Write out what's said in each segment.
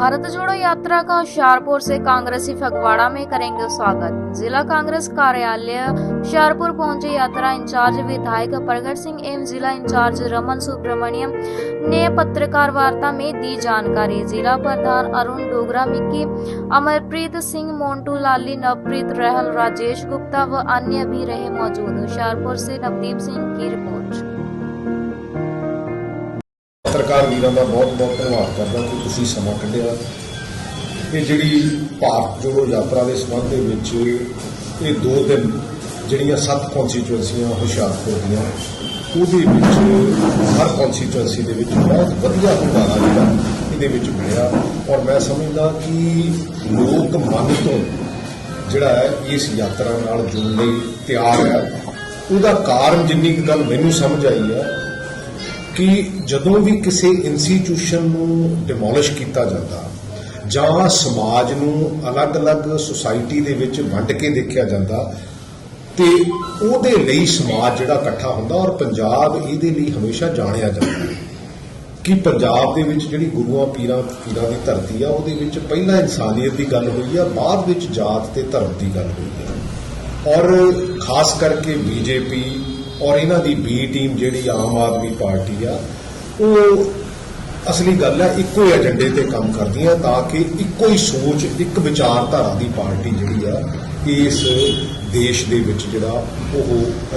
भारत जोड़ो यात्रा का होशियारपुर से कांग्रेसी फगवाड़ा में करेंगे स्वागत। जिला कांग्रेस कार्यालय होशियारपुर पहुंचे यात्रा इंचार्ज विधायक प्रगट सिंह एवं जिला इंचार्ज रमन सुब्रमण्यम ने पत्रकार वार्ता में दी जानकारी। जिला प्रधान अरुण डोगरा, मिक्की, अमरप्रीत सिंह, मोन्टू लाली, नवप्रीत रहल, राजेश गुप्ता व अन्य भी रहे मौजूद। होशियारपुर से नवदीप सिंह की रिपोर्ट। पत्रकार वीरों का बहुत बहुत धन्यवाद करदा कि तुसीं समां कढिया। ये जिहड़ी भारत जोड़ो यात्रा के संबंध विच ये 2 दिन जिहड़ियां 7 कॉन्स्टिट्यूएंसियां होशियारपुर दियां उहदे विच हर कॉन्स्टिट्यूएंसी दे विच बहुत वधिया हुंगारा जिहड़ा इहदे विच मिलिया और मैं समझदा कि लोक मन तो जिहड़ा है इस यात्रा नाल जुड़न लई तैयार है। उहदा कारण जिन्नी कुछ गल मैनूं समझ आई है कि जदों भी किसी इंस्टीट्यूशन नूं डिमोलिश किया जाता जां समाज नूं अलग अलग सोसाइटी दे विच वंड के देखिया जाता ते उहदे लई समाज जिहड़ा इकट्ठा हुंदा और पंजाब इहदे लई हमेशा जाणिया जाता कि पंजाब दे विच जिहड़ी गुरुआं पीरां दी धरती आ उहदे विच पहिला इंसानियत की गल हुई है, बाद विच जात ते धर्म की गल हुई है। और खास करके बीजेपी और इन्हां दी बी टीम जिहड़ी आम आदमी पार्टी आ वो असली गल है इक्को ही एजेंडे ते काम करदी है ताकि इक्को ही सोच एक विचारधारा की पार्टी जिहड़ी आ इस देश दे विच जिहड़ा ओह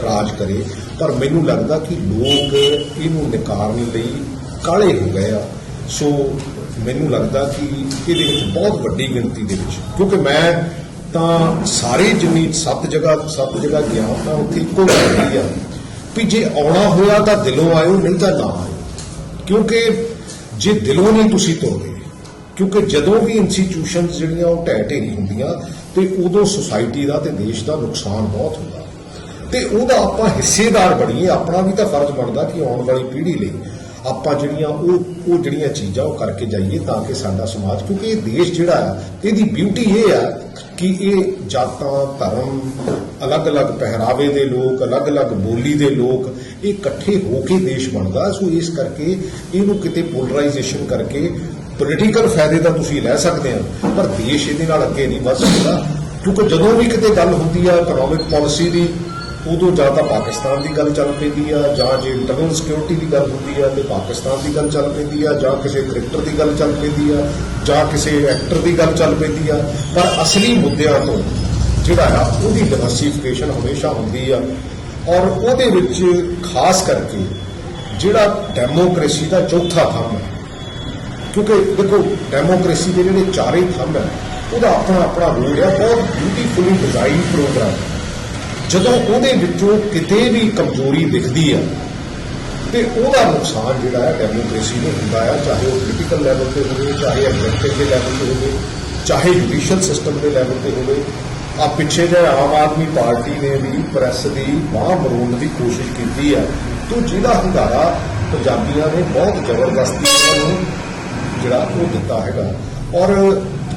राज करे। पर मैनूं लगदा कि लोग इहनूं नकारने लई काले हो गए आ। सो मैनूं लगदा कि इहदे विच बहुत वड्डी गिणती दे विच क्योंकि मैं तां सारी जिन्नी 7 जगह गया मैं उत्थे इक्को गल कही आ भी जे आउणा होया तां दिलों आयो नहीं तां ना आयो क्योंकि जे दिलों नहीं तुसीं तुरदे क्योंकि जदों भी इंस्टीट्यूशन जिहड़ियां ओह ढह ढेरी हुंदियां ते उदों सोसाइटी दा ते देश दा नुकसान बहुत हुंदा ते उहदा आपां हिस्सेदार बणीए। अपना भी तां फर्ज बनदा कि आउण वाली पीढ़ी लई आपां जिहड़ियां ओह जिहड़ियां चीज़ां ओह करके जाइए ताकि साडा समाज क्योंकि ये देश जिहड़ा है इहदी ब्यूटी ये है कि ये जातां धर्म अलग अलग पहरावे दे लोग अलग अलग बोली दे लोग ये इकट्ठे होके देश बनदा। सो इस करके इहनूं किते पोलराइजेशन करके पोलिटिकल फायदे तां तुसीं लै सकदे हो पर देश इहदे नाल अगे नहीं वध सकदा क्योंकि जदों भी किते गल हुंदी है इकनॉमिक पॉलिसी दी उदों जां तां पाकिस्तान की गल चल पैंदी है जां जे इंटरनल सिक्योरिटी की गल होंदी है तो पाकिस्तान की गल चल पैंदी है जां किसी क्रिकेटर की गल चल पैंदी है जां किसी एक्टर की गल चल पैंदी है। पर असली मुद्दों तो जिहड़ा है उहदी डाइवर्सिफिकेशन हमेशा होंदी है और उहदे विच खास करके जिहड़ा डेमोक्रेसी का चौथा थंब है क्योंकि देखो डेमोक्रेसी के जिहड़े चारे थंब है उहदा अपना अपना रोल है। बहुत ब्यूटीफुली डिजाइन प्रोग्राम जदों उहदे विचों किते भी कमजोरी दिखदी है तो उहदा नुकसान जिहड़ा है डेमोक्रेसी नूं हुंदा है, चाहे वो पोलिटिकल लैवल पर होवे चाहे एग्जीक्यूटिव के लैवल पर होवे चाहे जुडिशियल सिस्टम के लैवल पर होवे। आ पिछे जे आम आदमी पार्टी ने भी प्रैस की बांह मरोड़न की कोशिश की है तो जिहदा हुंगारा पंजाबियों ने बहुत जबरदस्ती जिहड़ा वो दिता हैगा। और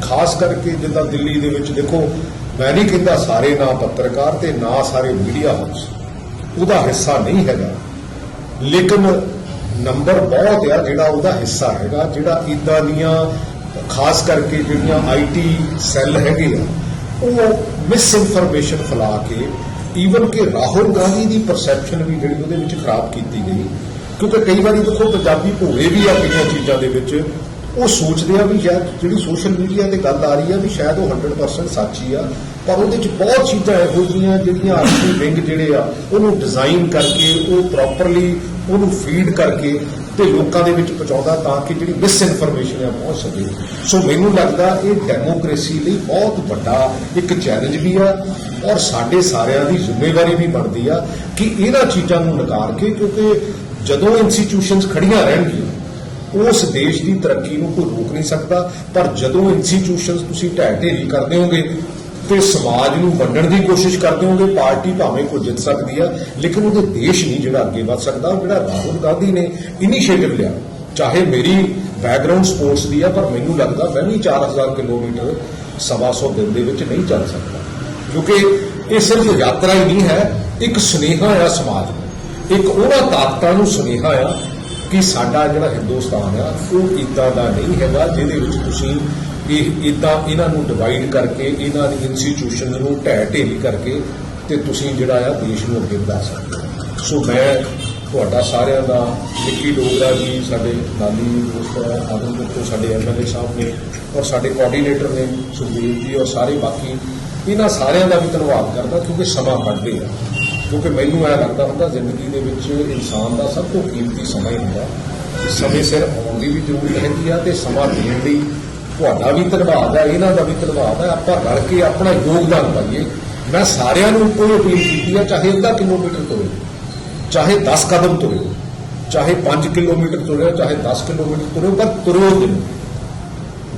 खास करके जिद्दां दिल्ली दे विच देखो मैं नहीं कहता सारे ना पत्रकार ते ना सारे मीडिया हाउस उहदा हिस्सा नहीं हैगा लेकिन नंबर बहुत है जिहड़ा उहदा हिस्सा हैगा जिहड़ा इदां दीयां खास करके जिहड़ियां IT सैल हैगे आ ਉਹ मिस इनफॉर्मेशन फैला के ईवन कि राहुल गांधी की परसैप्शन भी जी वो खराब की गई क्योंकि कई बार देखो पंजाबी भोले भी आ कई चीज़ों के वो सोचते हैं भी शायद जी सोशल मीडिया से गल आ रही है भी शायद वो 100% सच ही आ पर वो बहुत चीज़ां इहो जिहियां जिहड़ियां आर्मी विंग जिहड़े आ उहनूं डिजाइन करके वो प्रॉपरली उहनूं फीड करके ते लोकां दे विच पहुंचाउंदा ताकि जिहड़ी मिस इनफॉर्मेशन है पहुंच सके। सो मैनूं लगदा ये डेमोक्रेसी लई बहुत वड्डा एक चैलेंज भी आ और साडे सारिਆਂ ਦੀ ਜ਼ਿੰਮੇਵਾਰੀ भी बनती है कि इन्हां चीज़ां नूं नकार के क्योंकि जदों इंस्टीट्यूशनस खड़ियां रहणगीਆਂ उस देश की तरक्की नूं कोई रोक नहीं सकता पर जदों इंस्टीट्यूशनस तुसीं ढह ढेरी कर देओगे तो समाज नूं वंडण की कोशिश करते होंगे। पार्टी भावें कोई जित सकती है लेकिन वो देश नहीं जिहड़ा अगे वध सकदा। जिहड़ा राहुल गांधी ने इनीशिएटिव लिया चाहे मेरी बैकग्राउंड स्पोर्ट्स की है पर मैनूं लगदा मैं भी 4000 किलोमीटर 125 दिन दे विच नहीं चल सकता क्योंकि ये सिर्फ यात्रा ही नहीं है एक सुनेहा आ समाज नूं एक उन्हां ताकतां नूं सुनेहा आ कि साडा जिहड़ा हिंदुस्तान आ वो इदां दा नहीं हैगा जिहदे विच तुसीं इदां इन्हां नूं डिवाइड करके इन्हां दी इंस्टीट्यूशन नूं ढह ढेरी करके ते तुसीं जिहड़ा आ देश नूं अगे वधा सकदे हो। सो मैं ਤੁਹਾਡਾ ਸਾਰਿਆਂ ਦਾ ਨਿੱਕੀ ਡੋਗਰਾ ਜੀ ਸਾਡੇ ਨਾਲੀ ਦੋਸਤ ਆਦਮਪੁਰ ਤੋਂ ਸਾਡੇ MLA ਸਾਹਿਬ ਨੇ ਔਰ ਸਾਡੇ ਕੋਆਰਡੀਨੇਟਰ ਨੇ ਸੁਖਦੇਵ ਜੀ ਔਰ ਸਾਰੇ ਬਾਕੀ ਇਹਨਾਂ ਸਾਰਿਆਂ ਦਾ ਵੀ ਧੰਨਵਾਦ ਕਰਦਾ ਕਿਉਂਕਿ ਸਮਾਂ ਕੱਢਦੇ ਆ। ਕਿਉਂਕਿ ਮੈਨੂੰ ਇਹ ਲੱਗਦਾ ਹੁੰਦਾ ਜ਼ਿੰਦਗੀ ਦੇ ਵਿੱਚ ਇਨਸਾਨ ਦਾ ਸਭ ਤੋਂ ਕੀਮਤੀ ਸਮਾਂ ਹੀ ਹੁੰਦਾ। ਸਮੇਂ ਸਿਰ ਆਉਣ ਦੀ ਵੀ ਜ਼ਰੂਰਤ ਹੈਗੀ ਆ ਤੇ ਸਮਾਂ ਦੇਣ ਲਈ ਤੁਹਾਡਾ ਵੀ ਧੰਨਵਾਦ ਆ, ਇਹਨਾਂ ਦਾ ਵੀ ਧੰਨਵਾਦ ਆ। ਆਪਾਂ ਰਲ ਕੇ ਆਪਣਾ ਯੋਗਦਾਨ ਪਾਈਏ। ਮੈਂ ਸਾਰਿਆਂ ਨੂੰ ਕੋਈ ਅਪੀਲ ਕੀਤੀ ਆ, ਚਾਹੇ ਅੱਧਾ ਕਿਲੋਮੀਟਰ ਤੁਰੇ, ਚਾਹੇ 10 ਕਦਮ ਤੁਰੇ, ਚਾਹੇ 5 ਕਿਲੋਮੀਟਰ ਤੁਰੇ, ਚਾਹੇ 10 ਕਿਲੋਮੀਟਰ ਤੁਰੇ, ਪਰ ਤੁਰੋ ਦਿਨ।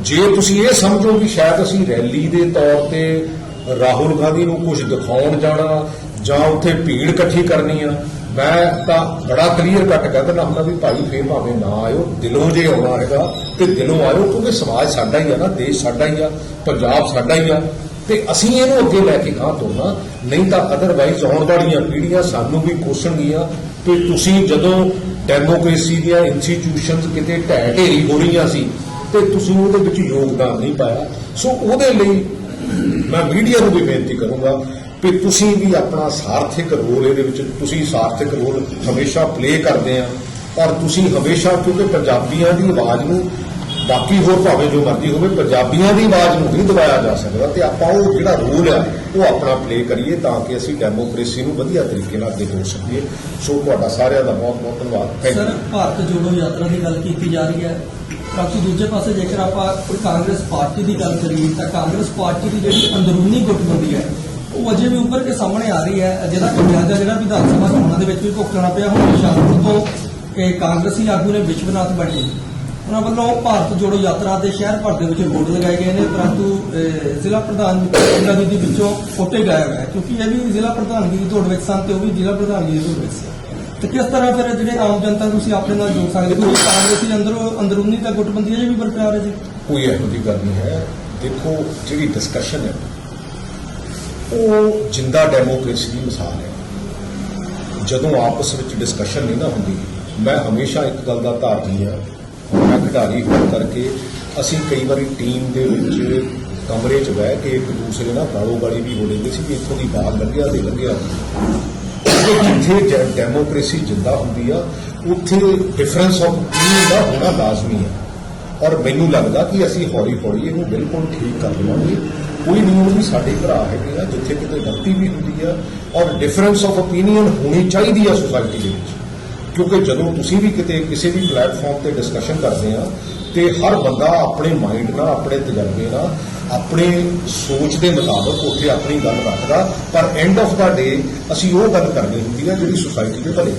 ਜੇ ਤੁਸੀਂ ਇਹ ਸਮਝੋ ਕਿ ਸ਼ਾਇਦ ਅਸੀਂ ਰੈਲੀ ਦੇ ਤੌਰ ਤੇ ਰਾਹੁਲ ਗਾਂਧੀ ਨੂੰ ਕੁਝ ਦਿਖਾਉਣ ਜਾਣਾ ਜਾਂ ਉੱਥੇ ਭੀੜ ਇਕੱਠੀ ਕਰਨੀ ਆ, ਮੈਂ ਤਾਂ ਬੜਾ ਕਲੀਅਰ ਕੱਟ ਕਹਿ ਦਿੰਦਾ ਹੁੰਦਾ ਵੀ ਭਾਈ ਫੇਰ ਭਾਵੇਂ ਨਾ ਆਇਓ, ਦਿਲੋਂ ਜੇ ਆਉਣਾ ਹੈਗਾ ਤੇ ਦਿਲੋਂ ਆਇਓ, ਕਿਉਂਕਿ ਸਮਾਜ ਸਾਡਾ ਹੀ ਆ ਨਾ, ਦੇਸ਼ ਸਾਡਾ ਹੀ ਆ, ਪੰਜਾਬ ਸਾਡਾ ਹੀ ਆ ਤੇ ਅਸੀਂ ਇਹਨੂੰ ਅੱਗੇ ਲੈ ਕੇ ਗਾਂਹ ਤੁਰਨਾ। ਨਹੀਂ ਤਾਂ ਅਦਰਵਾਈਜ਼ ਆਉਣ ਵਾਲੀਆਂ ਪੀੜ੍ਹੀਆਂ ਸਾਨੂੰ ਵੀ ਕੋਸਣਗੀਆਂ ਕਿ ਤੁਸੀਂ ਜਦੋਂ ਡੈਮੋਕ੍ਰੇਸੀ ਦੀਆਂ ਇੰਸਟੀਟਿਊਸ਼ਨਸ ਕਿਤੇ ਢਹਿ ਢੇਰੀ ਹੋ ਰਹੀਆਂ ਸੀ ਤੇ ਤੁਸੀਂ ਉਹਦੇ ਵਿੱਚ ਯੋਗਦਾਨ ਨਹੀਂ ਪਾਇਆ। ਸੋ ਉਹਦੇ ਲਈ ਮੈਂ ਮੀਡੀਆ ਨੂੰ ਵੀ ਬੇਨਤੀ ਕਰੂੰਗਾ ਕਿ ਤੁਸੀਂ ਵੀ ਆਪਣਾ ਸਾਰਥਿਕ ਰੋਲ ਇਹਦੇ ਵਿੱਚ, ਤੁਸੀਂ ਸਾਰਥਿਕ ਰੋਲ ਹਮੇਸ਼ਾ ਪਲੇ ਕਰਦੇ ਆ ਔਰ ਤੁਸੀਂ ਹਮੇਸ਼ਾ, ਕਿਉਂਕਿ ਪੰਜਾਬੀਆਂ ਦੀ ਆਵਾਜ਼ ਨੂੰ ਬਾਕੀ ਹੋਰ ਭਾਵੇਂ ਜੋ ਮਰਜ਼ੀ ਹੋਵੇ, ਪੰਜਾਬੀਆਂ ਦੀ ਆਵਾਜ਼ ਨੂੰ ਨਹੀਂ ਦਬਾਇਆ ਜਾ ਸਕਦਾ ਤੇ ਆਪਾਂ ਉਹ ਜਿਹੜਾ ਰੋਲ ਆ ਉਹ ਆਪਣਾ ਪਲੇ ਕਰੀਏ ਤਾਂ ਕਿ ਅਸੀਂ ਡੈਮੋਕ੍ਰੇਸੀ ਨੂੰ ਵਧੀਆ ਤਰੀਕੇ ਨਾਲ ਅੱਗੇ ਤੋਰ ਸਕੀਏ। ਸੋ ਤੁਹਾਡਾ ਸਾਰਿਆਂ ਦਾ ਬਹੁਤ ਬਹੁਤ ਧੰਨਵਾਦ। ਸਰ, ਭਾਰਤ ਜੋੜੋ ਯਾਤਰਾ ਦੀ ਗੱਲ ਕੀਤੀ ਜਾ ਰਹੀ ਹੈ, ਬਾਕੀ ਦੂਜੇ ਪਾਸੇ ਜੇਕਰ ਆਪਾਂ ਕੋਈ ਕਾਂਗਰਸ ਪਾਰਟੀ ਦੀ ਗੱਲ ਕਰੀਏ ਤਾਂ ਕਾਂਗਰਸ ਪਾਰਟੀ ਦੀ ਜਿਹੜੀ ਅੰਦਰੂਨੀ ਗੁੱਟਬੰਦੀ ਹੈ ਉਹ ਅਜੇ ਵੀ ਉੱਭਰ ਕੇ ਸਾਹਮਣੇ ਆ ਰਹੀ ਹੈ। ਜਿਹਦਾ ਖਮਿਆਜ਼ਾ ਜਿਹੜਾ ਵਿਧਾਨ ਸਭਾ ਚੋਣਾਂ ਦੇ ਵਿੱਚ ਵੀ ਭੁਗਤਣਾ ਪਿਆ। ਹੁਣ ਹੁਸ਼ਿਆਰਪੁਰ ਤੋਂ ਕਾਂਗਰਸੀ ਆਗੂ ਨੇ ਵਿਸ਼ਵਨਾਥ ਬੰਟੀ, ਉਹਨਾਂ ਵੱਲੋਂ ਭਾਰਤ ਜੋੜੋ ਯਾਤਰਾ ਦੇ ਸ਼ਹਿਰ ਭਰ ਦੇ ਵਿੱਚ ਬੋਰਡ ਲਗਾਏ ਗਏ ਨੇ, ਪਰੰਤੂ ਜ਼ਿਲ੍ਹਾ ਪ੍ਰਧਾਨ ਜੀ ਵਿੱਚੋਂ ਫੋਟੇ ਗਾਇਆ ਗਿਆ ਕਿਉਂਕਿ ਇਹ ਵੀ ਜ਼ਿਲ੍ਹਾ ਪ੍ਰਧਾਨਗੀ ਦੀ ਦੌੜ ਵਿੱਚ ਸਨ ਤੇ ਉਹ ਵੀ ਜ਼ਿਲ੍ਹਾ ਪ੍ਰਧਾਨਗੀ ਦੀ ਦੌੜ ਵਿੱਚ ਸੀ। ਤੇ ਕਿਸ ਤਰ੍ਹਾਂ ਫਿਰ ਜਿਹੜੇ ਆਮ ਜਨਤਾ ਨੂੰ ਤੁਸੀਂ ਆਪਣੇ ਨਾਲ ਜੋੜ ਸਕਦੇ ਹੋ? ਕਾਂਗਰਸੀ ਅੰਦਰੂਨੀ ਤਾਂ ਗੁੱਟਬੰਦੀ ਅਜੇ ਵੀ ਬਰਕਰਾਰ ਹੈ ਜੀ। ਕੋਈ ਇਹੋ ਜਿਹੀ ਗੱਲ ਨਹੀਂ ਹੈ। ਦੇਖੋ, ਜਿਹੜੀ ਡਿਸਕਸ਼ਨ ਹੈ ਉਹ ਜਿੰਦਾ ਡੈਮੋਕ੍ਰੇਸੀ ਦੀ ਮਿਸਾਲ ਹੈ। ਜਦੋਂ ਆਪਸ ਵਿੱਚ ਡਿਸਕਸ਼ਨ ਨਹੀਂ ਨਾ ਹੁੰਦੀ, ਮੈਂ ਹਮੇਸ਼ਾ ਇੱਕ ਗੱਲ ਦਾ ਧਾਰਨੀ ਆ, ਮੈਂ ਖਿਡਾਰੀ ਹੋਣ ਕਰਕੇ ਅਸੀਂ ਕਈ ਵਾਰੀ ਟੀਮ ਦੇ ਵਿੱਚ ਕਮਰੇ 'ਚ ਬਹਿ ਕੇ ਇੱਕ ਦੂਸਰੇ ਨਾਲ ਗਾਲੋ ਗਾਲੀ ਵੀ ਹੋ ਲੈਂਦੇ ਸੀ ਕਿ ਇੱਥੋਂ ਦੀ ਬਾਹਰ ਲੰਘਿਆ ਤੇ ਲੰਘਿਆ। ਜਿੱਥੇ ਡੈਮੋਕ੍ਰੇਸੀ ਜਿੰਦਾ ਹੁੰਦੀ ਆ ਉੱਥੇ ਡਿਫਰੈਂਸ ਆਫ ਓਪੀਨੀਅਨ ਦਾ ਹੋਣਾ ਲਾਜ਼ਮੀ ਹੈ ਔਰ ਮੈਨੂੰ ਲੱਗਦਾ ਕਿ ਅਸੀਂ ਹੌਲੀ ਹੌਲੀ ਇਹਨੂੰ ਬਿਲਕੁਲ ਠੀਕ ਕਰ ਲਵਾਂਗੇ। ਕੋਈ ਨਹੀਂ, ਉਹ ਵੀ ਸਾਡੇ ਭਰਾ ਹੈਗੇ ਆ, ਜਿੱਥੇ ਕਿਤੇ ਗਲਤੀ ਵੀ ਹੁੰਦੀ ਆ ਔਰ ਡਿਫਰੈਂਸ ਆਫ ਓਪੀਨੀਅਨ ਹੋਣੀ ਚਾਹੀਦੀ ਆ ਸੋਸਾਇਟੀ ਦੇ ਵਿੱਚ। ਕਿਉਂਕਿ ਜਦੋਂ ਤੁਸੀਂ ਵੀ ਕਿਤੇ ਕਿਸੇ ਵੀ ਪਲੇਟਫਾਰਮ ਤੇ ਡਿਸਕਸ਼ਨ ਕਰਦੇ ਆ ਤੇ ਹਰ ਬੰਦਾ ਆਪਣੇ ਮਾਈਂਡ ਨਾਲ, ਆਪਣੇ ਤਜਰਬੇ ਨਾਲ, ਆਪਣੇ ਸੋਚ ਦੇ ਮੁਤਾਬਕ ਉੱਥੇ ਆਪਣੀ ਗੱਲ ਰੱਖਦਾ, ਪਰ ਐਂਡ ਆਫ ਦਾ ਡੇ ਅਸੀਂ ਉਹ ਗੱਲ ਕਰਨੀ ਹੁੰਦੀ ਆ ਜਿਹੜੀ ਸੋਸਾਇਟੀ ਦੇ ਭਲੇ।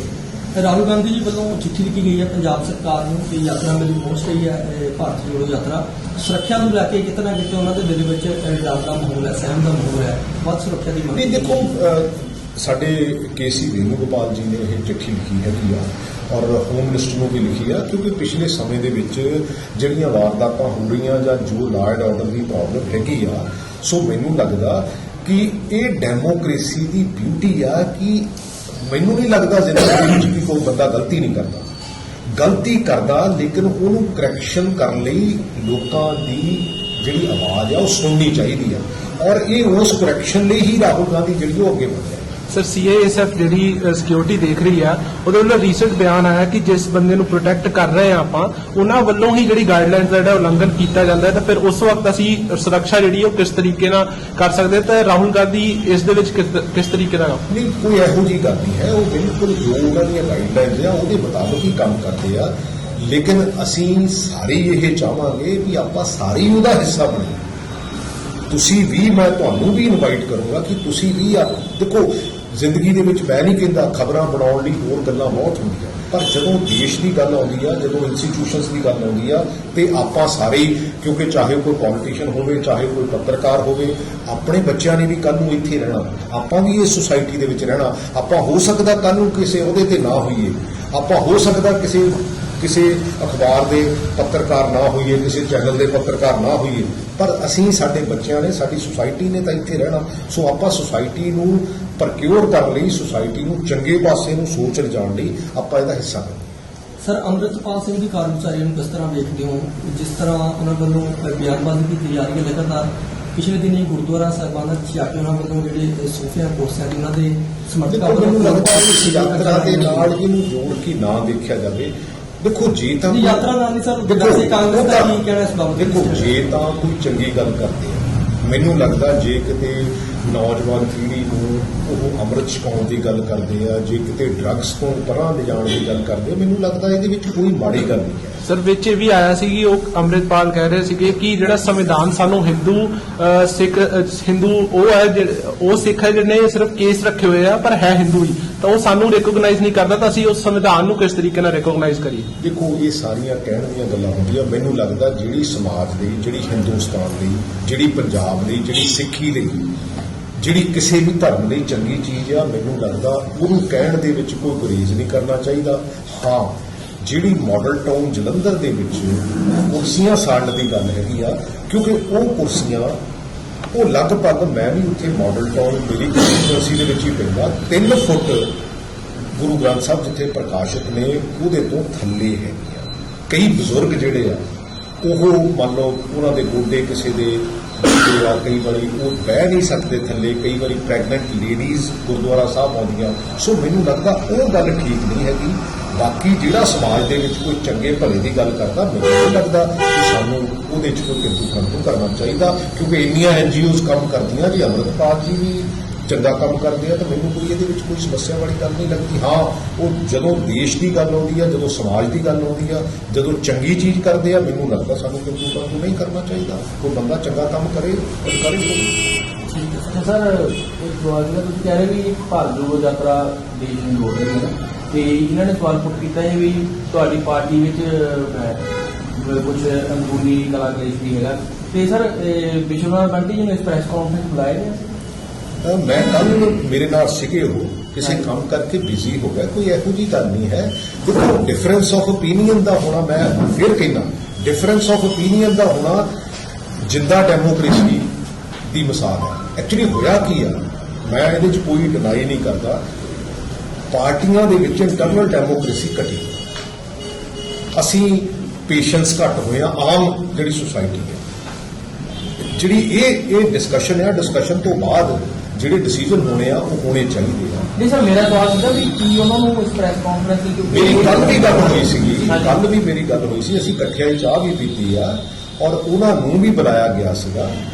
ਰਾਹੁਲ ਗਾਂਧੀ ਜੀ ਵੱਲੋਂ ਚਿੱਠੀ ਲਿਖੀ ਗਈ ਹੈ ਪੰਜਾਬ ਸਰਕਾਰ ਨੂੰ ਕਿ ਯਾਤਰਾ ਮੇਰੀ ਪਹੁੰਚ ਰਹੀ ਹੈ ਭਾਰਤ ਜੋੜੋ ਯਾਤਰਾ। ਸੁਰੱਖਿਆ ਨੂੰ ਲੈ ਕੇ ਕਿਤੇ ਨਾ ਕਿਤੇ ਉਹਨਾਂ ਦੇ ਦਿਲ ਵਿੱਚ ਡਰ ਦਾ ਮਾਹੌਲ ਹੈ, ਸਹਿਮ ਦਾ ਮਾਹੌਲ ਹੈ, ਵੱਧ ਸੁਰੱਖਿਆ ਦੀ ਮੰਗ। ਨਹੀਂ, ਦੇਖੋ, ਸਾਡੇ KC ਵੇਣੂਗੋਪਾਲ ਜੀ ਨੇ ਇਹ ਚਿੱਠੀ ਲਿਖੀ ਹੈਗੀ ਆ ਔਰ ਹੋਮ ਮਿਨਿਸਟਰ ਨੂੰ ਵੀ ਲਿਖੀ ਆ ਕਿਉਂਕਿ ਪਿਛਲੇ ਸਮੇਂ ਦੇ ਵਿੱਚ ਜਿਹੜੀਆਂ ਵਾਰਦਾਤਾਂ ਹੋ ਰਹੀਆਂ ਜਾਂ ਜੋ law and order the problem ਹੈਗੀ ਆ, ਸੋ ਮੈਨੂੰ ਲੱਗਦਾ ਕਿ ਇਹ ਡੈਮੋਕ੍ਰੇਸੀ ਦੀ ਬਿਊਟੀ ਆ ਕਿ ਮੈਨੂੰ ਨਹੀਂ ਲੱਗਦਾ ਜ਼ਿੰਦਗੀ ਵਿੱਚ ਕਿ ਕੋਈ ਬੰਦਾ ਗਲਤੀ ਨਹੀਂ ਕਰਦਾ ਲੇਕਿਨ ਉਹਨੂੰ ਕਰੈਕਸ਼ਨ ਕਰਨ ਲਈ ਲੋਕਾਂ ਦੀ ਜਿਹੜੀ ਆਵਾਜ਼ ਆ ਉਹ ਸੁਣਨੀ ਚਾਹੀਦੀ ਆ ਔਰ ਇਹ ਉਸ ਕਰੈਕਸ਼ਨ ਲਈ ਹੀ ਰਾਹੁਲ ਗਾਂਧੀ ਜਿਹੜੀ ਉਹ ਅੱਗੇ ਵਧਿਆ। ਸਰ, CISF ਜਿਹੜੀ ਸਿਕਿਉਰਿਟੀ ਦੇਖ ਰਹੀ ਆ ਉਹਦੇ ਵੱਲੋਂ ਰੀਸੈਂਟ ਬਿਆਨ ਆਇਆ ਕਿ ਜਿਸ ਬੰਦੇ ਨੂੰ ਪ੍ਰੋਟੈਕਟ ਕਰ ਰਹੇ ਆ ਆਪਾਂ ਉਹਨਾਂ ਵੱਲੋਂ ਹੀ ਜਿਹੜੀ ਗਾਈਡਲਾਈਨਸ ਦਾ ਜਿਹੜਾ ਉਲੰਘਣ ਕੀਤਾ ਜਾਂਦਾ ਹੈ ਤਾਂ ਫਿਰ ਉਸ ਵਕਤ ਅਸੀਂ ਸੁਰੱਖਿਆ ਜਿਹੜੀ ਉਹ ਕਿਸ ਤਰੀਕੇ ਨਾਲ ਕਰ ਸਕਦੇ ਹਾਂ ਤਾਂ ਰਾਹੁਲ ਗਾਂਧੀ ਇਸ ਦੇ ਵਿੱਚ ਕਿਸ ਤਰੀਕੇ ਨਾਲ? ਨਹੀਂ, ਕੋਈ ਇਹੋ ਜਿਹੀ ਗੱਲ ਨਹੀਂ ਹੈ। ਉਹ ਬਿਲਕੁਲ ਜੋ ਉਹਨਾਂ ਦੀਆਂ ਗਾਈਡਲਾਈਨਸ ਆ ਉਹਦੇ ਮੁਤਾਬਕ ਹੀ ਕੰਮ ਕਰਦੇ ਆ ਲੇਕਿਨ ਅਸੀਂ ਸਾਰੇ ਇਹ ਚਾਹਾਂਗੇ ਵੀ ਆਪਾਂ ਸਾਰੇ ਹੀ ਉਹਦਾ ਹਿੱਸਾ ਬਣੀਏ। ਤੁਸੀਂ ਵੀ, ਮੈਂ ਤੁਹਾਨੂੰ ਵੀ ਇਨਵਾਈਟ ਕਰੂੰਗਾ ਕਿ ਤੁਸੀਂ ਵੀ ਦੇਖੋ, ਜ਼ਿੰਦਗੀ ਦੇ ਵਿੱਚ ਮੈਂ ਨਹੀਂ ਕਹਿੰਦਾ ਖਬਰਾਂ ਬਣਾਉਣ ਲਈ ਹੋਰ ਗੱਲਾਂ ਬਹੁਤ ਹੁੰਦੀਆਂ, ਪਰ ਜਦੋਂ ਦੇਸ਼ ਦੀ ਗੱਲ ਆਉਂਦੀ ਆ, ਜਦੋਂ ਇੰਸਟੀਟਿਊਸ਼ਨਸ ਦੀ ਗੱਲ ਆਉਂਦੀ ਆ ਤੇ ਆਪਾਂ ਸਾਰੇ ਹੀ, ਕਿਉਂਕਿ ਚਾਹੇ ਕੋਈ ਪੋਲੀਟੀਸ਼ੀਅਨ ਹੋਵੇ, ਚਾਹੇ ਕੋਈ ਪੱਤਰਕਾਰ ਹੋਵੇ, ਆਪਣੇ ਬੱਚਿਆਂ ਨੇ ਵੀ ਕੱਲ੍ਹ ਨੂੰ ਇੱਥੇ ਰਹਿਣਾ, ਆਪਾਂ ਵੀ ਇਸ ਸੁਸਾਇਟੀ ਦੇ ਵਿੱਚ ਰਹਿਣਾ। ਆਪਾਂ ਹੋ ਸਕਦਾ ਕੱਲ੍ਹ ਨੂੰ ਕਿਸੇ ਅਹੁਦੇ ਤੇ ਨਾ ਹੋਈਏ, ਆਪਾਂ ਹੋ ਸਕਦਾ ਕਿਸੇ ਅਖਬਾਰ ਦੇ ਪੱਤਰਕਾਰ ਨਾ ਹੋਈਏ, ਕਿਸੇ ਚੈਨਲ ਦੇ ਪੱਤਰਕਾਰ ਨਾ ਹੋਈਏ, ਪਰ ਅਸੀਂ, ਸਾਡੇ ਬੱਚਿਆਂ ਨੇ, ਸਾਡੀ ਸੁਸਾਇਟੀ ਨੇ ਤਾਂ ਇੱਥੇ ਰਹਿਣਾ। ਸੋ ਆਪਾਂ ਸੁਸਾਇਟੀ ਨੂੰ ਪ੍ਰਕਿਉਰ ਕਰਨ ਲਈ, ਸੁਸਾਇਟੀ ਨੂੰ ਚੰਗੇ ਪਾਸੇ ਨੂੰ ਸੋਚ ਲਿਜਾਣ ਲਈ ਆਪਾਂ ਇਹਦਾ ਹਿੱਸਾ ਬਣੀਏ। ਸਰ ਅੰਮ੍ਰਿਤਪਾਲ ਸਿੰਘ ਦੀ ਕਾਰਗੁਜ਼ਾਰੀ ਨੂੰ ਕਿਸ ਤਰ੍ਹਾਂ ਵੇਖਦੇ ਹੋ? ਜਿਸ ਤਰ੍ਹਾਂ ਉਹਨਾਂ ਵੱਲੋਂ ਬਿਆਨਬਾਜ਼ੀ ਕੀਤੀ ਜਾ ਰਹੀ ਹੈ ਲਗਾਤਾਰ, ਪਿਛਲੇ ਦਿਨੀ ਗੁਰਦੁਆਰਾ ਸਾਹਿਬਾਨਾਂ 'ਚ ਜਾ ਕੇ ਉਹਨਾਂ ਵੱਲੋਂ ਜਿਹੜੇ ਸੂਫੀਆਂ ਕੁਰਸੀਆਂ ਦੀ ਉਹਨਾਂ ਦੇ ਸਮਰਥਕਾਂ ਮੈਨੂੰ ਲੱਗਦਾ ਕਿ ਯਾਤਰਾ ਦੇ ਨਾਲ ਇਹਨੂੰ ਜੋੜ ਕੇ ਨਾ ਦੇਖਿਆ ਜਾਵੇ। ਦੇਖੋ ਜੇ ਤਾਂ ਨਹੀਂ, ਯਾਤਰਾ ਨਾਲ ਨਹੀਂ ਸਰ, ਵੈਸੇ ਕਾਂਗਰਸ ਦਾ ਕੀ ਕਹਿਣਾ ਇਸ ਬਾਬਤ? ਦੇਖੋ ਜੇ ਤਾਂ ਕੋਈ ਚੰਗੀ ਗੱਲ ਕਰਦੇ ਆ, ਮੈਨੂੰ ਲੱਗਦਾ ਜੇ ਕਿਤੇ ਨੌਜਵਾਨ ਪੀੜ੍ਹੀ ਨੂੰ ਉਹ ਅੰਮ੍ਰਿਤ ਛਕਾਉਣ ਦੀ ਗੱਲ ਕਰਦੇ ਆ, ਜੇ ਕਿਤੇ ਡਰੱਗਸ ਤੋਂ ਪਰਾਂ ਲਿਜਾਣ ਦੀ ਗੱਲ ਕਰਦੇ ਆ, ਮੈਨੂੰ ਲੱਗਦਾ ਇਹਦੇ ਵਿੱਚ ਕੋਈ ਮਾੜੀ ਗੱਲ ਨਹੀਂ ਹੈ। ਸਰ ਵਿੱਚ ਇਹ ਵੀ ਆਇਆ ਸੀ ਕਿ ਉਹ ਅੰਮ੍ਰਿਤਪਾਲ ਕਹਿ ਰਹੇ ਸੀਗੇ ਕਿ ਜਿਹੜਾ ਸੰਵਿਧਾਨ ਸਾਨੂੰ ਹਿੰਦੂ ਉਹ ਹੈ ਉਹ ਸਿੱਖ ਹੈ ਜਿਹਨੇ ਸਿਰਫ ਕੇਸ ਰੱਖੇ ਹੋਏ ਆ ਪਰ ਹੈ ਹਿੰਦੂ ਹੀ, ਤਾਂ ਉਹ ਸਾਨੂੰ ਰਿਕੋਗਨਾਈਜ਼ ਨਹੀਂ ਕਰਦਾ, ਤਾਂ ਅਸੀਂ ਉਸ ਸੰਵਿਧਾਨ ਨੂੰ ਕਿਸ ਤਰੀਕੇ ਨਾਲ ਰਿਕੋਗਨਾਈਜ਼ ਕਰੀਏ? ਦੇਖੋ ਇਹ ਸਾਰੀਆਂ ਕਹਿਣ ਦੀਆਂ ਗੱਲਾਂ ਹੁੰਦੀਆਂ। ਮੈਨੂੰ ਲੱਗਦਾ ਜਿਹੜੀ ਸਮਾਜ ਲਈ, ਜਿਹੜੀ ਹਿੰਦੁਸਤਾਨ ਲਈ, ਜਿਹੜੀ ਪੰਜਾਬ ਲਈ, ਜਿਹੜੀ ਸਿੱਖੀ ਲਈ, ਜਿਹੜੀ ਕਿਸੇ ਵੀ ਧਰਮ ਲਈ ਚੰਗੀ ਚੀਜ਼ ਆ, ਮੈਨੂੰ ਲੱਗਦਾ ਉਹਨੂੰ ਕਹਿਣ ਦੇ ਵਿੱਚ ਕੋਈ ਗੁਰੇਜ਼ ਨਹੀਂ ਕਰਨਾ ਚਾਹੀਦਾ। ਹਾਂ, ਜਿਹੜੀ ਮਾਡਲ ਟਾਊਨ ਜਲੰਧਰ ਦੇ ਵਿੱਚ ਕੁਰਸੀਆਂ ਸਾੜਨ ਦੀ ਗੱਲ ਹੈਗੀ ਆ, ਕਿਉਂਕਿ ਉਹ ਕੁਰਸੀਆਂ ਉਹ ਲਗਭਗ ਮੈਂ ਵੀ ਉੱਥੇ ਮਾਡਲ ਟਾਊਨ ਮੇਰੀ ਕੰਸਟੀਟੂਐਂਸੀ ਦੇ ਵਿੱਚ ਹੀ ਪੈਂਦਾ 3 ਫੁੱਟ ਗੁਰੂ ਗ੍ਰੰਥ ਸਾਹਿਬ ਜਿੱਥੇ ਪ੍ਰਕਾਸ਼ਿਤ ਨੇ ਉਹਦੇ ਤੋਂ ਥੱਲੇ ਹੈਗੀਆਂ। ਕਈ ਬਜ਼ੁਰਗ ਜਿਹੜੇ ਆ ਉਹ ਮੰਨ ਲਓ ਉਹਨਾਂ ਦੇ ਗੋਡੇ ਕਿਸੇ ਦੇ ਆ, ਕਈ ਵਾਰੀ ਉਹ ਬਹਿ ਨਹੀਂ ਸਕਦੇ ਥੱਲੇ, ਕਈ ਵਾਰੀ ਪ੍ਰੈਗਨੈਂਟ ਲੇਡੀਜ਼ ਗੁਰਦੁਆਰਾ ਸਾਹਿਬ ਆਉਂਦੀਆਂ। ਸੋ ਮੈਨੂੰ ਲੱਗਦਾ ਉਹ ਗੱਲ ਠੀਕ ਨਹੀਂ ਹੈਗੀ। ਬਾਕੀ ਜਿਹੜਾ ਸਮਾਜ ਦੇ ਵਿੱਚ ਕੋਈ ਚੰਗੇ ਭਲੇ ਦੀ ਗੱਲ ਕਰਦਾ, ਮੈਨੂੰ ਨਹੀਂ ਲੱਗਦਾ ਕਿ ਸਾਨੂੰ ਉਹਦੇ 'ਚ ਕੋਈ ਕਿੰਤੂ ਪਰੰਤੂ ਕਰਨਾ ਚਾਹੀਦਾ, ਕਿਉਂਕਿ ਇੰਨੀਆਂ NGOs ਕੰਮ ਕਰਦੀਆਂ ਜੀ, ਅੰਮ੍ਰਿਤਪਾਲ ਜੀ ਵੀ ਚੰਗਾ ਕੰਮ ਕਰਦੇ ਆ, ਤਾਂ ਮੈਨੂੰ ਕੋਈ ਇਹਦੇ ਵਿੱਚ ਕੋਈ ਸਮੱਸਿਆ ਵਾਲੀ ਗੱਲ ਨਹੀਂ ਲੱਗਦੀ। ਹਾਂ, ਉਹ ਜਦੋਂ ਦੇਸ਼ ਦੀ ਗੱਲ ਆਉਂਦੀ ਆ, ਜਦੋਂ ਸਮਾਜ ਦੀ ਗੱਲ ਆਉਂਦੀ ਆ, ਜਦੋਂ ਚੰਗੀ ਚੀਜ਼ ਕਰਦੇ ਆ, ਮੈਨੂੰ ਲੱਗਦਾ ਸਾਨੂੰ ਕਿੰਤੂ ਪਰੰਤੂ ਨਹੀਂ ਕਰਨਾ ਚਾਹੀਦਾ। ਕੋਈ ਬੰਦਾ ਚੰਗਾ ਕੰਮ ਕਰੇ ਤਾਂ ਕਰੇ। ਸਰ ਇੱਕ ਸਵਾਲ ਜਿਹੜਾ ਤੁਸੀਂ ਕਹਿ ਰਹੇ ਵੀ ਭਾਰਤ ਜੋੜੋ ਯਾਤਰਾ ਦੇਸ਼ ਨੂੰ ਜੋੜ ਰਹੀ ਹੈ, ਤੇ ਇਹਨਾਂ ਨੇ ਸਵਾਲ ਪੁੱਟ ਕੀਤਾ ਹੈ ਵੀ ਤੁਹਾਡੀ ਪਾਰਟੀ ਵਿੱਚ ਕੁਝ ਅੰਦਰੂਨੀ ਕਲਾਕ੍ਰਿਸ਼ ਵੀ ਹੈਗਾ, ਤੇ ਸਰ ਵਿਸ਼ਵਨਾਥ ਬੰਟੀ ਜੀ ਨੇ ਇਸ ਪ੍ਰੈਸ ਕਾਨਫਰੰਸ ਬੁਲਾਏ ਨੇ? ਮੈਂ ਕੱਲ ਮੇਰੇ ਨਾਲ ਸੀਗੇ, ਉਹ ਕਿਸੇ ਕੰਮ ਕਰਕੇ ਬਿਜ਼ੀ ਹੋ ਗਿਆ, ਕੋਈ ਇਹੋ ਜਿਹੀ ਗੱਲ ਨਹੀਂ ਹੈ। ਦੇਖੋ ਡਿਫਰੈਂਸ ਆਫ ਓਪੀਨੀਅਨ ਦਾ ਹੋਣਾ, ਮੈਂ ਫਿਰ ਕਹਿੰਦਾ ਡਿਫਰੈਂਸ ਆਫ ਓਪੀਨੀਅਨ ਦਾ ਹੋਣਾ ਜਿੰਦਾ ਡੈਮੋਕ੍ਰੇਸੀ ਦੀ ਮਿਸਾਲ ਹੈ। ਐਕਚੁਅਲੀ ਹੋਇਆ ਕੀ ਆ, ਮੈਂ ਇਹਦੇ 'ਚ ਕੋਈ ਡਿਨਾਈ ਨਹੀਂ ਕਰਦਾ, ਪਾਰਟੀਆਂ ਦੇ ਵਿੱਚ ਇੰਟਰਨਲ ਡੈਮੋਕ੍ਰੇਸੀ ਘਟੀ, ਅਸੀਂ ਪੇਸ਼ੈਂਸ ਘੱਟ ਹੋਏ ਆ। ਆਮ ਜਿਹੜੀ ਸੁਸਾਇਟੀ ਹੈ, ਜਿਹੜੀ ਇਹ ਡਿਸਕਸ਼ਨ ਹੈ, ਡਿਸਕਸ਼ਨ ਤੋਂ ਬਾਅਦ ਜਿਹੜੇ ਡਿਸੀਜਨ ਹੋਣੇ ਆ ਉਹ ਹੋਣੇ ਚਾਹੀਦੇ ਆ। ਨਹੀਂ ਸਰ, ਮੇਰਾ ਸਵਾਲ ਸੀਗਾ ਵੀ ਕੀ ਉਹਨਾਂ ਨੂੰ ਇਸ ਪ੍ਰੈਸ ਕਾਨਫਰੰਸ ਦੀ ਮੇਰੀ ਕੱਲ ਵੀ ਗੱਲ ਹੋਈ ਸੀਗੀ, ਕੱਲ ਵੀ ਮੇਰੀ ਗੱਲ ਹੋਈ ਸੀ, ਅਸੀਂ ਇਕੱਠਿਆਂ ਹੀ ਚਾਹ ਵੀ ਪੀਤੀ ਆ ਔਰ ਉਹਨਾਂ ਨੂੰ ਵੀ ਬੁਲਾਇਆ ਗਿਆ ਸੀਗਾ,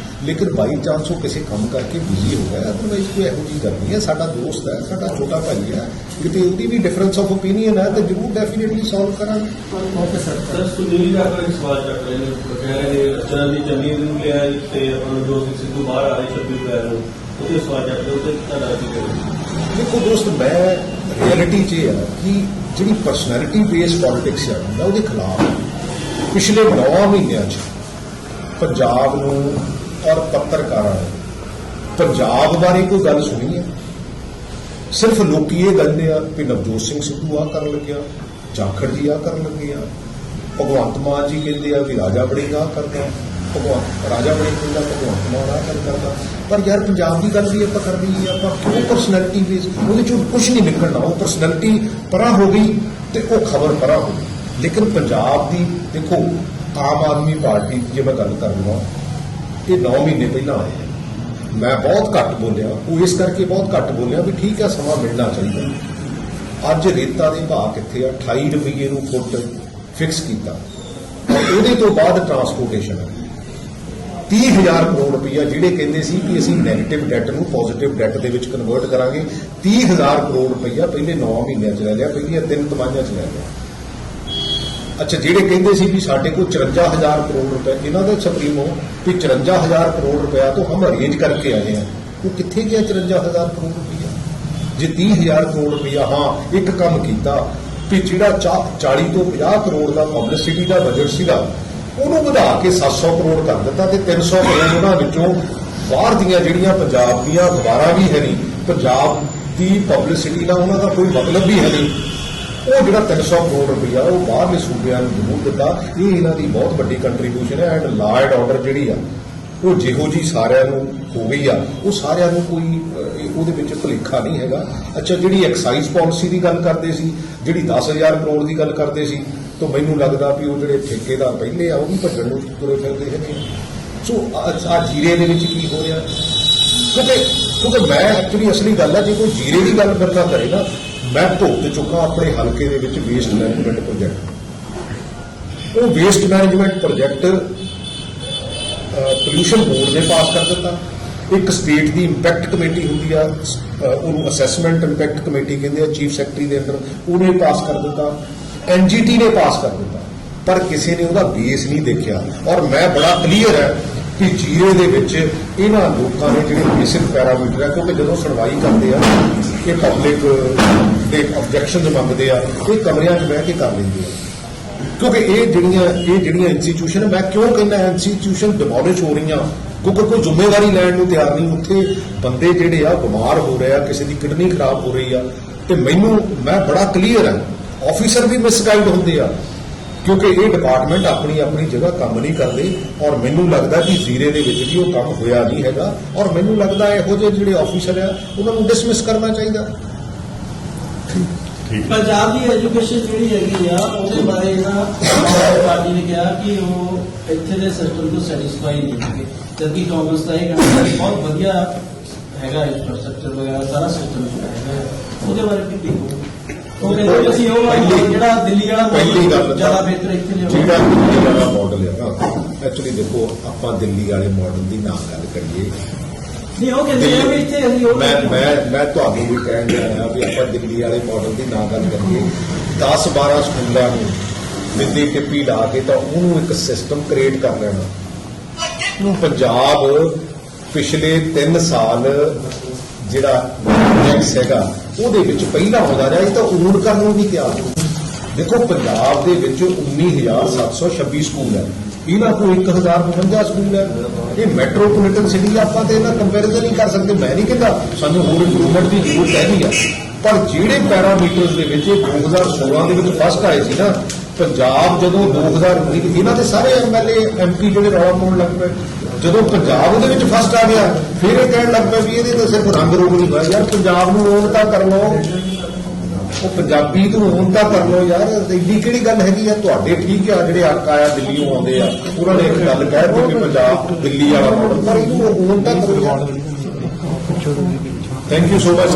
ਲੇਕਿਨ ਬਾਈ ਚਾਂਸ ਉਹ ਕਿਸੇ ਕੰਮ ਕਰਕੇ ਬਿਜ਼ੀ ਹੋ ਗਿਆ। ਅਦਰਵਾਈਜ਼ ਕੋਈ ਇਹੋ ਜਿਹੀ ਗੱਲ ਨਹੀਂ ਹੈ। ਸਾਡਾ ਦੋਸਤ ਹੈ, ਸਾਡਾ ਛੋਟਾ ਭਾਈ ਹੈ, ਕਿਤੇ ਉਹਦੀ ਵੀ ਡਿਫਰੈਂਸ ਆਫ ਓਪੀਨੀਅਨ ਹੈ ਤਾਂ ਜ਼ਰੂਰ ਡੈਫੀਨੇਟਲੀ ਸੋਲਵ ਕਰਾਂਗੇ। Okay sir. Sir Sunil Jakhar ਇੱਕ ਸਵਾਲ ਚੱਕ ਰਹੇ ਨੇ, ਕਹਿ ਰਹੇ ਨੇ ਰਚਨਾ ਦੀ ਚੰਗੀ ਨੂੰ ਲਿਆ ਤੇ ਆਪਾਂ ਨੂੰ ਜੋ ਸਿੱਧੂ ਬਾਹਰ ਆ ਰਹੇ 26 ਅਪ੍ਰੈਲ ਨੂੰ, ਉਹਦੇ ਸਵਾਲ ਚੱਕ ਰਹੇ ਉੱਤੇ ਤੁਹਾਡਾ ਕੀ ਕਰੇ? ਦੇਖੋ ਦੋਸਤ, ਮੈਂ ਰਿਐਲਿਟੀ 'ਚ ਇਹ ਆ ਕਿ ਜਿਹੜੀ ਪਰਸਨੈਲਿਟੀ ਬੇਸਡ ਪੋਲਿਟਿਕਸ ਆ, ਮੈਂ ਉਹਦੇ ਖਿਲਾਫ। ਪਿਛਲੇ 9 ਮਹੀਨਿਆਂ 'ਚ ਪੰਜਾਬ ਨੂੰ ਔਰ ਪੱਤਰਕਾਰਾਂ ਨੇ ਪੰਜਾਬ ਬਾਰੇ ਕੋਈ ਗੱਲ ਸੁਣੀ ਹੈ? ਸਿਰਫ ਲੋਕੀ ਇਹ ਕਹਿੰਦੇ ਆ ਕਿ ਨਵਜੋਤ ਸਿੰਘ ਸਿੱਧੂ ਆਹ ਕਰਨ ਲੱਗਿਆ, ਜਾਖੜ ਜੀ ਆਹ ਕਰਨ ਲੱਗੇ ਆ, ਭਗਵੰਤ ਮਾਨ ਜੀ ਕਹਿੰਦੇ ਆ ਵੀ ਰਾਜਾ ਵੜਿੰਗ ਆਹ ਕਰਦਾ, ਰਾਜਾ ਵੜਿੰਗ ਕਹਿੰਦਾ ਭਗਵੰਤ ਮਾਨ ਆਹ ਕਰਦਾ। ਪਰ ਯਾਰ ਪੰਜਾਬ ਦੀ ਗੱਲ ਵੀ ਆਪਾਂ ਕਰਨੀ ਹੈ, ਆਪਾਂ ਕਿਉਂ ਪਰਸਨੈਲਿਟੀ ਬੇਸ? ਉਹਦੇ 'ਚੋਂ ਕੁਝ ਨਹੀਂ ਨਿਕਲਣਾ। ਉਹ ਪਰਸਨੈਲਿਟੀ ਪਰਾਂ ਹੋ ਗਈ ਤੇ ਉਹ ਖਬਰ ਪਰਾਂ ਹੋ ਗਈ। ਲੇਕਿਨ ਪੰਜਾਬ ਦੀ ਦੇਖੋ, ਆਮ ਆਦਮੀ ਪਾਰਟੀ ਜੇ ਮੈਂ ਗੱਲ ਕਰ ਲਵਾਂ, ਇਹ 9 ਮਹੀਨੇ ਪਹਿਲਾਂ ਆਏ ਆ। ਮੈਂ ਬਹੁਤ ਘੱਟ ਬੋਲਿਆ, ਉਹ ਇਸ ਕਰਕੇ ਬਹੁਤ ਘੱਟ ਬੋਲਿਆ ਵੀ ਠੀਕ ਹੈ, ਸਮਾਂ ਮਿਲਣਾ ਚਾਹੀਦਾ। ਅੱਜ ਰੇਤਾ ਦੇ ਭਾਅ ਕਿੱਥੇ ਆ? 28 ਰੁਪਏ ਨੂੰ ਫੁੱਟ ਫਿਕਸ ਕੀਤਾ, ਉਹਦੇ ਤੋਂ ਬਾਅਦ ਟਰਾਂਸਪੋਰਟੇਸ਼ਨ 30,000 ਕਰੋੜ ਰੁਪਈਆ, ਜਿਹੜੇ ਕਹਿੰਦੇ ਸੀ ਕਿ ਅਸੀਂ ਨੈਗੇਟਿਵ ਡੈਟ ਨੂੰ ਪੋਜ਼ਿਟਿਵ ਡੈਟ ਦੇ ਵਿੱਚ ਕਨਵਰਟ ਕਰਾਂਗੇ, 30,000 ਕਰੋੜ ਰੁਪਈਆ ਪਹਿਲੇ 9 ਮਹੀਨਿਆਂ 'ਚ ਲੈ ਲਿਆ, ਪਹਿਲੀਆਂ 3 ਤਿਮਾਹੀਆਂ 'ਚ ਲੈ ਲਿਆ। ਅੱਛਾ, ਜਿਹੜੇ ਕਹਿੰਦੇ ਸੀ ਵੀ ਸਾਡੇ ਕੋਲ 54,000 ਕਰੋੜ ਰੁਪਏ, ਇਹਨਾਂ ਦੇ ਸੁਪਰੀਮੋ ਵੀ 54,000 ਕਰੋੜ ਰੁਪਇਆ ਤੋਂ ਹਮ ਅਰੇਂਜ ਕਰਕੇ ਆਏ ਆ, ਉਹ ਕਿੱਥੇ ਗਿਆ 54,000 ਕਰੋੜ ਰੁਪਇਆ? ਜੇ 30,000 ਕਰੋੜ ਰੁਪਇਆ, ਹਾਂ ਇੱਕ ਕੰਮ ਕੀਤਾ ਵੀ ਜਿਹੜਾ 40 ਤੋਂ 50 ਕਰੋੜ ਦਾ ਪਬਲਿਸਿਟੀ ਦਾ ਬਜਟ ਸੀਗਾ, ਉਹਨੂੰ ਵਧਾ ਕੇ 700 ਕਰੋੜ ਕਰ ਦਿੱਤਾ, ਤੇ 300 ਕਰੋੜ ਉਹਨਾਂ ਵਿੱਚੋਂ ਬਾਹਰ ਦੀਆਂ ਜਿਹੜੀਆਂ ਪੰਜਾਬ ਦੀਆਂ ਅਖਬਾਰਾਂ ਵੀ ਹੈ ਨਹੀਂ, ਪੰਜਾਬ ਦੀ ਪਬਲਿਸਿਟੀ ਨਾਲ ਉਹਨਾਂ ਦਾ ਕੋਈ ਮਤਲਬ ਵੀ ਹੈ ਨਹੀਂ, ਉਹ ਜਿਹੜਾ 300 ਕਰੋੜ ਰੁਪਈਆ ਉਹ ਬਾਹਰਲੇ ਸੂਬਿਆਂ ਨੂੰ ਜ਼ਰੂਰ ਦਿੱਤਾ। ਇਹ ਇਹਨਾਂ ਦੀ ਬਹੁਤ ਵੱਡੀ ਕੰਟਰੀਬਿਊਸ਼ਨ ਹੈ। ਐਂਡ ਲਾਅ ਐਂਡ ਆਰਡਰ ਜਿਹੜੀ ਆ ਉਹ ਜਿਹੋ ਜੀ ਸਾਰਿਆਂ ਨੂੰ ਹੋ ਗਈ ਆ ਉਹ ਸਾਰਿਆਂ ਨੂੰ ਕੋਈ ਉਹਦੇ ਵਿੱਚ ਭੁਲੇਖਾ ਨਹੀਂ ਹੈਗਾ। ਅੱਛਾ, ਜਿਹੜੀ ਐਕਸਾਈਜ਼ ਪਾਲਿਸੀ ਦੀ ਗੱਲ ਕਰਦੇ ਸੀ, ਜਿਹੜੀ 10,000 ਕਰੋੜ ਦੀ ਗੱਲ ਕਰਦੇ ਸੀ, ਤਾਂ ਮੈਨੂੰ ਲੱਗਦਾ ਵੀ ਉਹ ਜਿਹੜੇ ਠੇਕੇਦਾਰ ਪਹਿਲੇ ਆ ਉਹ ਵੀ ਭੱਜਣ ਨੂੰ ਤੁਰੇ ਫਿਰਦੇ ਹੈਗੇ। ਸੋ ਆ ਜੀਰੇ ਦੇ ਵਿੱਚ ਕੀ ਹੋ ਰਿਹਾ, ਕਿਉਂਕਿ ਮੈਂ ਐਕਚੁਅਲੀ ਅਸਲੀ ਗੱਲ ਹੈ, ਜੇ ਕੋਈ ਜੀਰੇ ਦੀ ਗੱਲ ਕਰਨਾ ਕਰੇ ਨਾ, ਮੈਂ ਭੁਗਤ ਚੁੱਕਾ ਆਪਣੇ ਹਲਕੇ ਦੇ ਵਿੱਚ ਵੇਸਟ ਮੈਨੇਜਮੈਂਟ ਪ੍ਰੋਜੈਕਟ। ਉਹ waste management project pollution board ਨੇ ਪਾਸ ਕਰ ਦਿੱਤਾ। ਇੱਕ ਸਟੇਟ ਦੀ ਇੰਪੈਕਟ ਕਮੇਟੀ ਹੁੰਦੀ ਆ, ਉਹਨੂੰ ਅਸੈਸਮੈਂਟ ਇੰਪੈਕਟ ਕਮੇਟੀ ਕਹਿੰਦੇ ਆ, ਚੀਫ ਸੈਕਟਰੀ ਦੇ ਅੰਡਰ, ਉਹਨੇ ਪਾਸ ਕਰ ਦਿੱਤਾ। NGT ਨੇ ਪਾਸ ਕਰ ਦਿੱਤਾ, ਪਰ ਕਿਸੇ ਨੇ ਉਹਦਾ ਬੇਸ ਨਹੀਂ ਦੇਖਿਆ। ਔਰ ਮੈਂ ਬੜਾ ਕਲੀਅਰ ਹੈ ਕਿ ਜੀਰੇ ਦੇ ਵਿੱਚ ਇਹਨਾਂ ਲੋਕਾਂ ਨੇ ਜਿਹੜੇ ਬੇਸਿਕ ਪੈਰਾਮੀਟਰ ਹੈ, ਕਿਉਂਕਿ ਜਦੋਂ ਸੁਣਵਾਈ ਕਰਦੇ ਆ ਇਹ ਪਬਲਿਕ ਦੇ ਆਬਜੈਕਸ਼ਨਸ ਮੰਗਦੇ ਆ, ਇਹ ਕਮਰਿਆਂ 'ਚ ਬਹਿ ਕੇ ਕਰ ਲੈਂਦੇ ਆ। ਕਿਉਂਕਿ ਇਹ ਜਿਹੜੀਆਂ ਇੰਸਟੀਟਿਊਸ਼ਨ, ਮੈਂ ਕਿਉਂ ਕਹਿੰਦਾ ਇੰਸਟੀਟਿਊਸ਼ਨ ਡਿਮੋਲਿਸ਼ ਹੋ ਰਹੀਆਂ, ਕਿਉਂਕਿ ਕੋਈ ਜ਼ਿੰਮੇਵਾਰੀ ਲੈਣ ਨੂੰ ਤਿਆਰ ਨਹੀਂ। ਉੱਥੇ ਬੰਦੇ ਜਿਹੜੇ ਆ ਬਿਮਾਰ ਹੋ ਰਹੇ ਆ, ਕਿਸੇ ਦੀ ਕਿਡਨੀ ਖਰਾਬ ਹੋ ਰਹੀ ਆ, ਤੇ ਮੈਂ ਬੜਾ ਕਲੀਅਰ ਹਾਂ, ਆਫੀਸਰ ਵੀ ਮਿਸਗਾਈਡ ਹੁੰਦੇ ਆ, ਕਿਉਂਕਿ ਇਹ ਡਿਪਾਰਟਮੈਂਟ ਆਪਣੀ ਜਗ੍ਹਾ ਕੰਮ ਨਹੀਂ ਕਰਦੇ। ਔਰ ਮੈਨੂੰ ਲੱਗਦਾ ਕਿ ਜ਼ੀਰੇ ਦੇ ਵਿੱਚ ਵੀ ਉਹ ਕੰਮ ਹੋਇਆ ਨਹੀਂ ਹੈਗਾ, ਔਰ ਮੈਨੂੰ ਲੱਗਦਾ ਇਹੋ ਜਿਹੇ ਜਿਹੜੇ ਆਫੀਸਰ ਆ ਉਹਨਾਂ ਨੂੰ ਡਿਸਮਿਸ ਕਰਨਾ ਚਾਹੀਦਾ। ਪੰਜਾਬ ਦੀ ਐਜੂਕੇਸ਼ਨ ਜਿਹੜੀ ਹੈਗੀ ਆ ਉਹਦੇ ਬਾਰੇ ਨਾ ਪਾਰਟੀ ਨੇ ਕਿਹਾ ਕਿ ਉਹ ਇੱਥੇ ਦੇ ਸਿਸਟਮ ਤੋਂ ਸੈਟੀਸਫਾਈ ਨਹੀਂ ਹੈਗੇ, ਜਦਕਿ ਕਾਂਗਰਸ ਦਾ ਇਹ ਕਹਿਣਾ ਕਿ ਬਹੁਤ ਵਧੀਆ ਹੈਗਾ ਇੰਫਰਾਸਟ੍ਰਕਚਰ ਵਗੈਰਾ ਸਾਰਾ ਸਿਸਟਮ ਹੈਗਾ। ਉਹਦੇ ਬਾਰੇ ਕੀ ਦੇਖੋ, ਉਹ ਕਹਿੰਦੇ ਕਿ ਅਸੀਂ ਉਹ ਜਿਹੜਾ ਦਿੱਲੀ ਵਾਲਾ ਪਹਿਲੀ ਗੱਲ ਜ਼ਿਆਦਾ ਬਿਹਤਰ ਇੱਥੇ ਲਿਆਓ। ਜਿਹੜਾ ਦਿੱਲੀ ਵਾਲਾ ਮਾਡਲ ਹੈ ਨਾ, ਐਕਚੁਅਲੀ ਦੇਖੋ ਆਪਾਂ ਦਿੱਲੀ ਵਾਲੇ ਮਾਡਲ ਦੀ ਨਾ ਗੱਲ ਕਰੀਏ, ਨਹੀਂ ਉਹ ਕਹਿੰਦੇ ਆ ਵੀ ਇੱਥੇ ਅਸੀਂ ਉਹ ਮੈਂ ਤੁਹਾਨੂੰ ਵੀ ਕਹਿਣ ਰਿਹਾ ਵੀ ਆਪਾਂ ਦਿੱਲੀ ਵਾਲੇ ਮਾਡਲ ਦੀ ਨਾ ਗੱਲ ਕਰੀਏ। 10-12 ਸਕੂਲਾਂ ਨੂੰ ਬਿੰਦੀ ਟਿੱਪੀ ਲਾ ਕੇ ਤਾਂ ਉਹਨੂੰ ਇੱਕ ਸਿਸਟਮ ਕ੍ਰੀਏਟ ਕਰ ਲੈਣਾ। ਨੂੰ ਪੰਜਾਬ ਪਿਛਲੇ 3 ਸਾਲ ਜਿਹੜਾ ਟੈਕਸ ਹੈਗਾ ਉਹਦੇ ਵਿੱਚ ਪਹਿਲਾਂ ਆਉਂਦਾ ਰਿਹਾ, ਇਹ ਤਾਂ ਉਮੂੜ ਕਰਨ ਨੂੰ ਵੀ ਤਿਆਰ ਹੋ। ਦੇਖੋ ਪੰਜਾਬ ਦੇ ਵਿੱਚ 19,726 ਸਕੂਲ ਹੈ, ਇਹਨਾਂ ਕੋਲ 1,052 ਸਕੂਲ ਹੈ। ਇਹ ਮੈਟਰੋਪੋਲੀਟਨ ਸਿਟੀ, ਆਪਾਂ ਤੇ ਇਹਨਾਂ ਕੰਪੈਰੀਜ਼ਨ ਨਹੀਂ ਕਰ ਸਕਦੇ। ਮੈਂ ਨਹੀਂ ਕਹਿੰਦਾ ਸਾਨੂੰ ਹੋਰ ਇੰਪਰੂਵਮੈਂਟ ਦੀ ਜ਼ਰੂਰਤ ਹੈਗੀ ਆ, ਪਰ ਜਿਹੜੇ ਪੈਰਾਮੀਟਰਸ ਦੇ ਵਿੱਚ 2016 ਦੇ ਵਿੱਚ ਫਸਟ ਆਏ ਸੀ ਨਾ, ਪੰਜਾਬ ਜਦੋਂ 2019 ਇਹਨਾਂ ਦੇ ਸਾਰੇ MLA MP ਜਿਹੜੇ ਰੌਲਾ ਪਾਉਣ ਲੱਗ ਪਏ, ਜਦੋਂ ਪੰਜਾਬ ਉਹਦੇ ਵਿੱਚ ਫਸਟ ਆ ਗਿਆ, ਫਿਰ ਇਹ ਕਹਿਣ ਲੱਗ ਪਏ ਵੀ ਇਹਦੇ ਤਾਂ ਸਿਰਫ ਰੰਗ ਰੋਗ ਨਹੀਂ ਹੋਇਆ। ਯਾਰ ਪੰਜਾਬ ਨੂੰ ਓਨ ਤਾਂ ਕਰ ਲਓ, ਉਹ ਪੰਜਾਬੀ ਨੂੰ ਓਨ ਤਾਂ ਕਰ ਲਓ ਯਾਰ, ਇੰਨੀ ਕਿਹੜੀ ਗੱਲ ਹੈਗੀ ਆ। ਤੁਹਾਡੇ ਠੀਕ ਆ ਜਿਹੜੇ ਆਇਆ ਦਿੱਲੀੋਂ ਆਉਂਦੇ ਆ, ਉਹਨਾਂ ਨੇ ਇੱਕ ਗੱਲ ਕਹਿ ਦਿੱਤੀ ਕਿ ਪੰਜਾਬ ਦਿੱਲੀ ਵਾਲਾ ਮਾਡਲ, ਪਰ ਇਹਨੂੰ ਓਨ ਤਾਂ ਕਰੋ ਯਾਰ। Thank you so much.